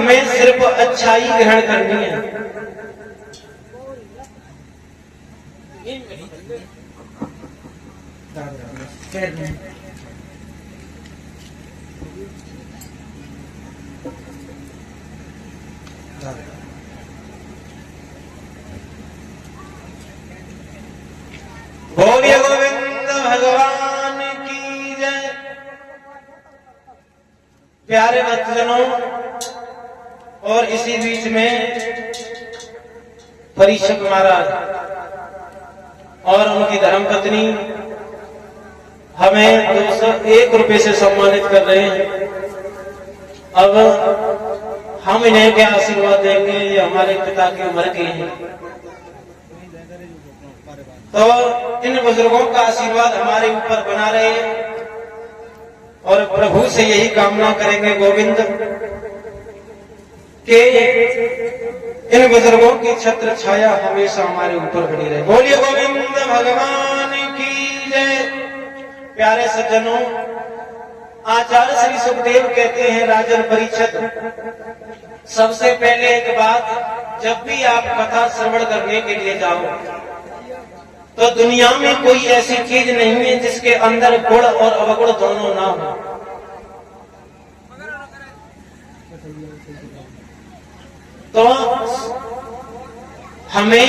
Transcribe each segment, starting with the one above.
हमें सिर्फ अच्छाई ग्रहण करनी है। बोलिए गोविंद भगवान की जय। प्यारे भक्तजनों, और इसी बीच में परीक्षक महाराज और उनकी धर्मपत्नी हमें 201 रुपए से सम्मानित कर रहे हैं। अब हम इन्हें क्या आशीर्वाद देंगे? ये हमारे पिता की उम्र के हैं, तो इन बुजुर्गों का आशीर्वाद हमारे ऊपर बना रहे, और प्रभु से यही कामना करेंगे गोविंद कि इन बुजुर्गों की छत्र छाया हमेशा हमारे ऊपर बनी रहे। बोलिए गोविंद भगवान की जय। प्यारे सज्जनों, आचार्य श्री सुखदेव कहते हैं, राजन परीक्षित, सबसे पहले एक बात, जब भी आप कथा श्रवण करने के लिए जाओ तो दुनिया में कोई ऐसी चीज नहीं है जिसके अंदर गुण और अवगुण दोनों ना हो। तो हमें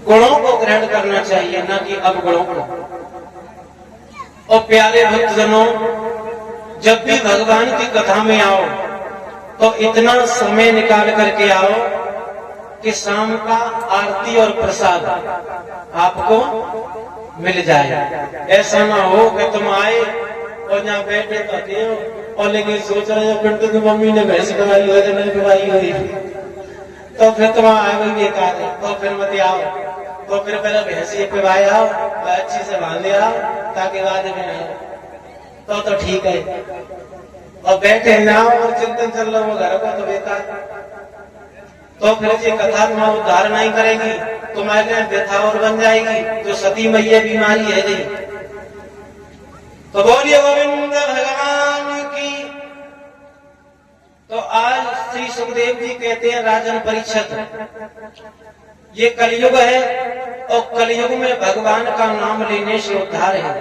गुणों को ग्रहण करना चाहिए, ना कि अवगुणों को। और प्यारे भक्तजनों, जब भी भगवान की कथा में आओ तो इतना समय निकाल करके आओ कि शाम का आरती और प्रसाद आपको मिल जाए। ऐसा ना हो कि तुम आए और यहाँ बैठे कहते हो और लेकिन सोच रहे हो पिंटू की मम्मी ने भैंस खवाई हो या नहीं खवाई हुई, तो फिर तुम आए हुई बेकार है, तो फिर मत आओ। तो फिर पहले भैंस ये पिवाए आओ, अच्छी से बांधे आओ, ताकि बाद में आओ तो ठीक है। और बैठे ना और चिंतन चल रहा हो घर का तो बेकार। तो फिर ये कथा तुम्हारा उद्धार नहीं करेगी, तुम्हारे व्यथा और बन जाएगी, जो सती मैया बीमारी है जी। तो बोलिए गोविंद भगवान की। तो आज श्री सुखदेव जी कहते हैं, राजन परीक्षित, ये कलयुग है और कलयुग में भगवान का नाम लेने से उद्धार है।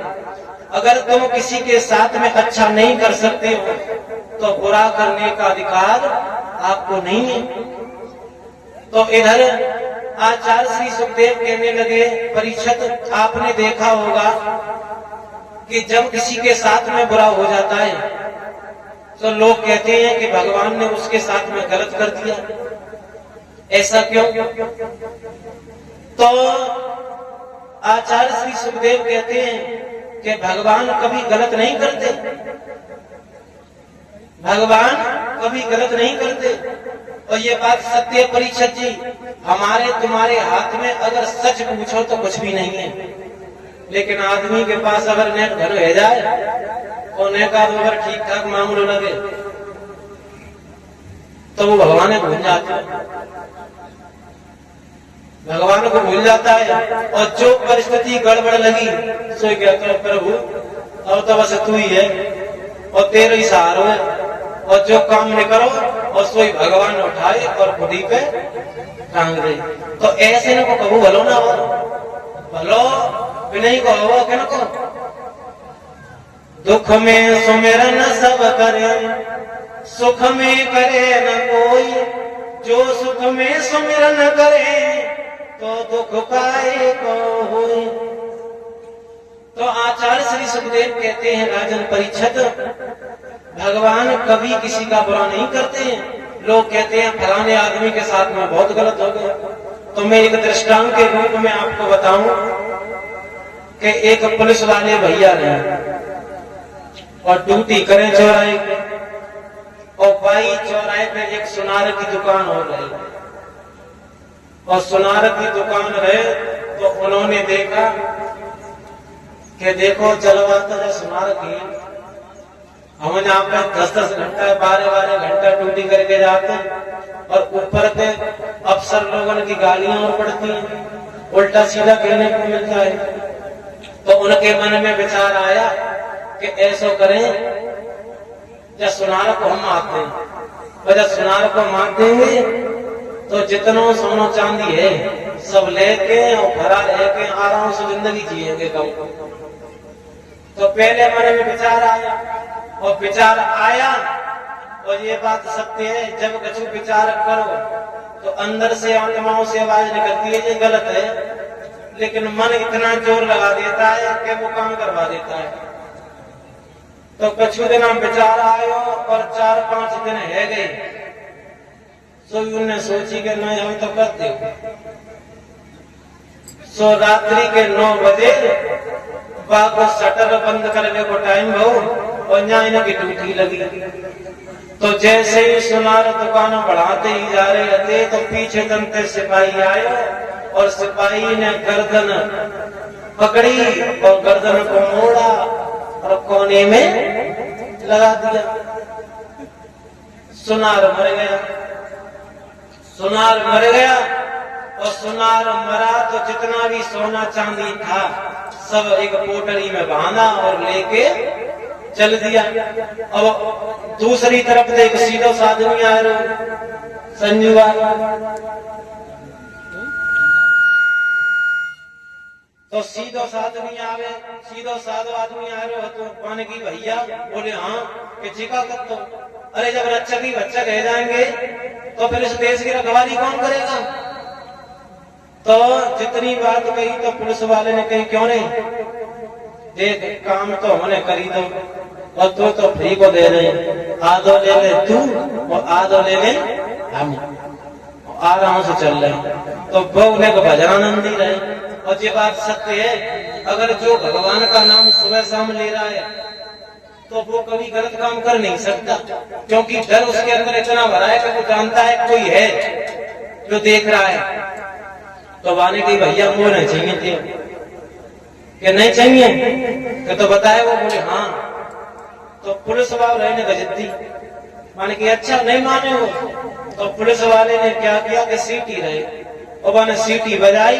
अगर तुम किसी के साथ में अच्छा नहीं कर सकते हो तो बुरा करने का अधिकार आपको नहीं है। तो इधर आचार्य श्री सुखदेव कहने लगे, परीक्षित, आपने देखा होगा कि जब किसी के साथ में बुरा हो जाता है तो लोग कहते हैं कि भगवान ने उसके साथ में गलत कर दिया। ऐसा क्यों? तो आचार्य श्री सुखदेव कहते हैं कि भगवान कभी गलत नहीं करते, भगवान कभी गलत नहीं करते। और ये बात सत्य है परीक्षित जी, हमारे तुम्हारे हाथ में अगर सच पूछो तो कुछ भी नहीं है, लेकिन आदमी के पास अगर नेक घर रह जाए और नेका अगर ठीक ठाक मामूल लगे तो वो भगवान को भूल जाता है, भगवान को भूल जाता है। और जो परिस्थिति गड़बड़ लगी सो कहते हैं, प्रभु अब तो बस तू ही है और तेरे ही सहारा है, और जो काम नहीं करो और सोई भगवान उठाए और खुदी पे टांग दे। तो ऐसे न को कबू भलो ना हो, भलो नहीं को हो क्या को। दुख में सुमिरन सब करे, सुख में करे न कोई, जो सुख में सुमिरन करे तो दुख पाए को होई। तो आचार्य श्री सुखदेव कहते हैं, राजन परीक्षित, भगवान कभी किसी का बुरा नहीं करते हैं। लोग कहते हैं फलाने आदमी के साथ में बहुत गलत हो गया। तो मैं एक दृष्टांत के रूप में आपको बताऊं कि एक पुलिस वाले भैया रहे और ड्यूटी करें चौराहे पे, और बाई चौराहे पे एक सुनार की दुकान हो रही, और सुनार की दुकान रहे तो उन्होंने देखा कि देखो जलवा तो सुनार की, हम यहाँ पे 10-10 घंटा 12-12 घंटा ड्यूटी करके जाते हैं और ऊपर से अफसर लोगों की गालियां और पड़ती हैं, उल्टा सीधा कहने को मिलता है। तो उनके मन में विचार आया कि ऐसा करें या सुनार को हम आते हैं और जब सुनार को मार देंगे तो जितना सोना चांदी है सब लेके और भरा लेके आराम से जिंदगी जिएंगे कम। तो पहले मन में विचार आया, और विचार आया, और ये बात सत्य है, जब कुछ विचार करो तो अंदर से आत्माओं से आवाज निकलती है ये गलत है, लेकिन मन इतना जोर लगा देता है कि वो काम करवा देता है। तो कुछ दिन हम विचार आयो और 4-5 दिन है गए, सो उन्हें सोची कि नहीं हम तो करते। सो रात्रि के 9 बजे बाग को शटर बंद करने को टाइम हो और यहाँ इनकी ड्यूटी लगी। तो जैसे ही सुनार दुकान बढ़ाते ही जा रहे थे तो पीछे दंते सिपाही आए और सिपाही ने गर्दन पकड़ी और गर्दन को मोड़ा और कोने में लगा दिया। सुनार मर गया। सुनार मर गया और सुनार मरा तो जितना भी सोना चांदी था सब एक पोटली में बांधा और लेके चल दिया। अब दूसरी तरफ देख सीधो आदमी आ रहे संजू तो सीधो आदमी आवे, सीधो साधो आदमी आ रहे हो तो पाने की भैया बोले हाँ कि चिका कर तो। अरे जब रक्षक ही बच्चा कह जाएंगे तो फिर इस देश की रखवाली कौन करेगा। तो जितनी बात कही तो पुलिस वाले ने कही क्यों नहीं, देख काम तो हमने करी दो और तू तो फ्री को दे रहे, आधो ले ले तू और आधो ले ले हम, आराम से चल रहे। तो बोले को भजनानंदी रहे। और ये बात सत्य है, अगर जो भगवान का नाम सुबह शाम ले रहा है तो वो कभी गलत काम कर नहीं सकता, क्योंकि डर उसके अंदर इतना भरा है कि वो जानता है कोई है जो देख रहा है। तो वाने की भैया वो नहीं चाहिए थे कि नहीं चाहिए कि तो बताए, वो बोले हाँ। तो पुलिस वाले रहने गजती माने कि अच्छा नहीं माने हो। तो पुलिस वाले ने क्या किया कि सीटी रहे और मैंने सीटी बजाई,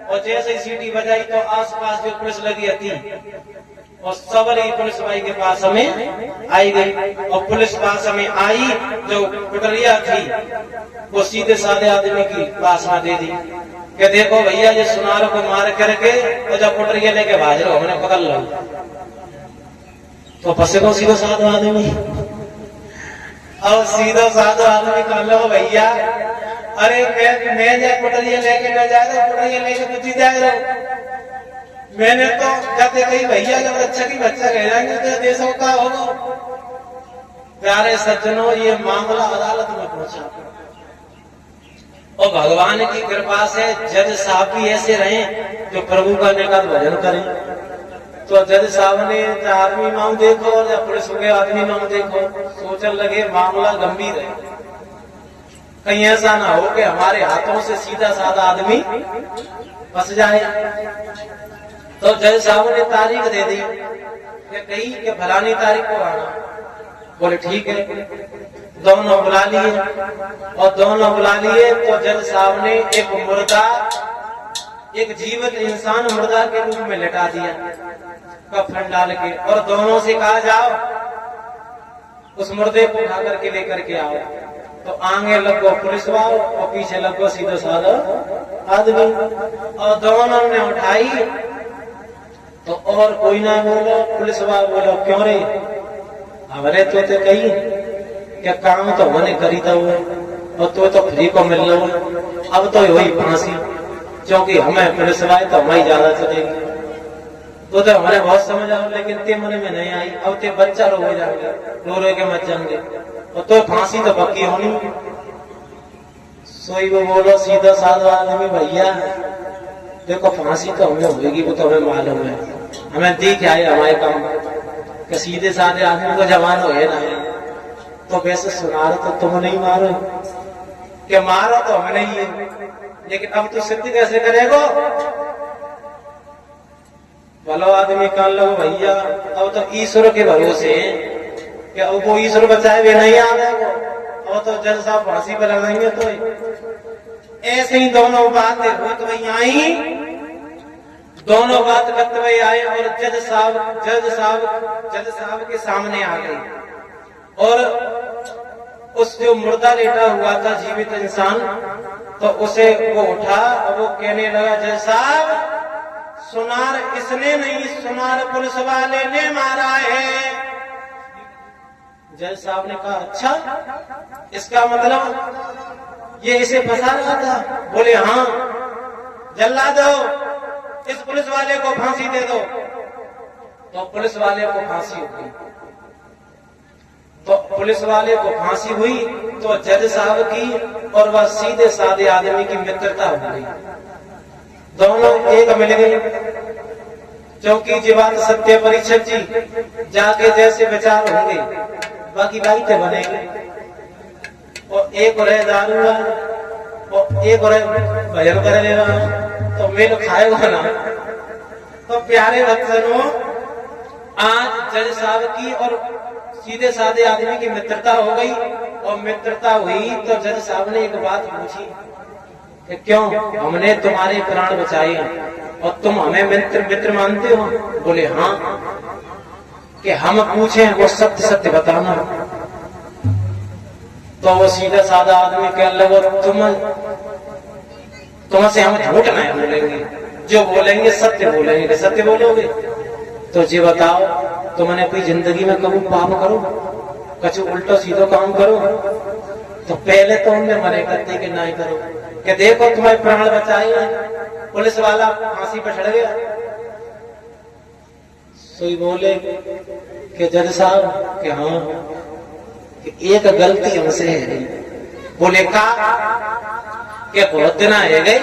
और जैसे ही सीटी बजाई तो आसपास जो पुलिस लगी थी और सवरी पुलिस भाई के पास हमें आई गई। और पुलिस पास हमें आई, जो कुटरिया थी वो सीधे साधे आदमी की पास में दे दी कि देखो भैया ये सुनार को मार करके और जब कुटरिया लेके भाज रहे हो हमने पकड़ लो। तो फंसे को सीधो साधो आदमी, और सीधो साधो आदमी कर लो भैया। अरे मैं जा कुटरिया लेके न जा रहा, कुटरिया लेके बुझी जा रहा। मैंने तो कहते कही भैया जब अच्छा की बच्चा कह जाएंगे तो देशों का होगा। प्यारे सज्जनों ये मामला अदालत में पहुंचा और भगवान की कृपा से जज साहब भी ऐसे रहे जो प्रभु का निकट भजन करें। तो जज साहब ने आदमी मांग देखो और पुलिस के आदमी मांग देखो, सोचने लगे मामला गंभीर है, कहीं ऐसा ना हो कि हमारे हाथों से सीधा साधा आदमी फंस जाए। तो जज साहब ने तारीख दे दी कि कहीं कि फलानी तारीख को आना। बोले ठीक है। दोनों बुला लिए और दोनों बुला लिए तो जज साहब ने एक मुर्दा, एक जीवित इंसान मुर्दा के रूप में लेटा दिया कफन डाल के, और दोनों से कहा जाओ उस मुर्दे को उठा करके लेकर के आओ। तो आगे लगो पुलिस वालों और पीछे लगो सीधे साधा आदमी, और दोनों ने उठाई तो और कोई ना बोलो। पुलिस वाला बोलो क्यों रे, हमारे तो कही क्या काम तो हमने करी था वो, और तो फ्री को मिल लो। अब तो वही फांसी, क्योंकि हमें पुलिस वाले तो हमारी ज्यादा चलेगी। तो हमारे बहुत समझ आओ, लेकिन ते मन में नहीं आई। अब ते बच्चा रो हो जाएंगे, रो के मत जाएंगे, और तो फांसी तो पक्की होनी। सोई वो बोलो सीधा साधा आदमी भैया देखो फांसी तो हमें होगी, वो तो हमें मालूम है, हमें देख आए हमारे काम कि सीधे साधे आदमी को जवान हो ना। तो वैसे सुनार तो तुम नहीं मारो, कि मारो तो हमें नहीं है, लेकिन अब तो सिद्ध कैसे करेगो। भलो आदमी कान लो भैया, अब तो ईश्वर के भरोसे कि अब वो ईश्वर बचाए वे नहीं आ गए, अब तो जज साहब फांसी पर लगाएंगे। तो ऐसे ही दोनों बातें होते हुई आई, दोनों बात करते हुए आए और जज साहब के सामने आ गई। और उस जो मुर्दा लेटा हुआ था जीवित इंसान, तो उसे वो उठा और वो कहने लगा, जज साहब सुनार इसने नहीं, सुनार पुलिस वाले ने मारा है। जज साहब ने कहा, अच्छा इसका मतलब ये इसे फंसा रहा था? बोले हाँ, जल्ला दो, इस पुलिस वाले को फांसी दे दो। तो पुलिस वाले को फांसी हो गई। तो पुलिस वाले को फांसी हुई तो जज साहब की और वह सीधे साधे आदमी की मित्रता हो गई। दोनों एक मिल गए, क्योंकि जी बात सत्य परीक्षक जी जाके जैसे विचार होंगे बाकी बातें बनेंगे। और एक रहे दारू और एक रहे भजन कर ले रहा, तो मेल खाएगा ना। तो प्यारे भक्तों, आज जज साहब की और सीधे साधे आदमी की मित्रता हो गई। और मित्रता हुई तो जज साहब ने एक बात पूछी कि क्यों, हमने तुम्हारे प्राण बचाए और तुम हमें मित्र मानते हो? बोले हाँ। कि हम पूछे वो सत्य सत्य बताना। तो वो सीधा साधा आदमी कह लगा, तुमसे हम झूठ नहीं बोलेंगे, जो बोलेंगे सत्य बोलेंगे। सत्य बोलोगे तो जी बताओ, तुमने कोई जिंदगी में कभी पाप करो, कछु उल्टो सीधो काम करो? तो पहले तो उनने मरे करते कि नहीं करो, कि देखो तुम्हारे प्राण बचाए हैं, पुलिस वाला फांसी पर चढ़ गया। सोई बोले कि जज साहब कि हाँ, कि एक गलती हमसे है। बोले का? कि बहुत दिन आए गए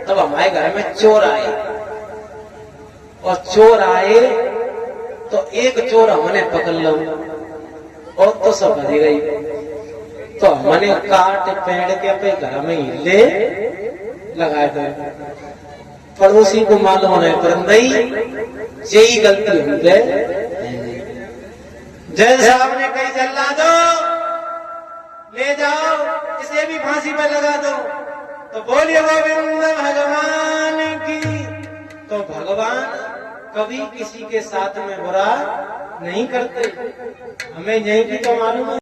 तब हमारे घर में चोर आए, और चोर आए तो एक चोर हमने पकड़ लो और तो सब भज गई। तो हमने काट पेड़ के पे घर में ही ले लगाए थे। पड़ोसी को मालूम होने पर नहीं, यही गलती हो गए। जज साहब ने कही, जल्ला दो, ले जाओ, इसे भी फांसी पर लगा दो। तो बोलिए गोविंद भगवान की। तो भगवान कभी किसी के साथ में बुरा नहीं करते, हमें यही की तो मालूम है।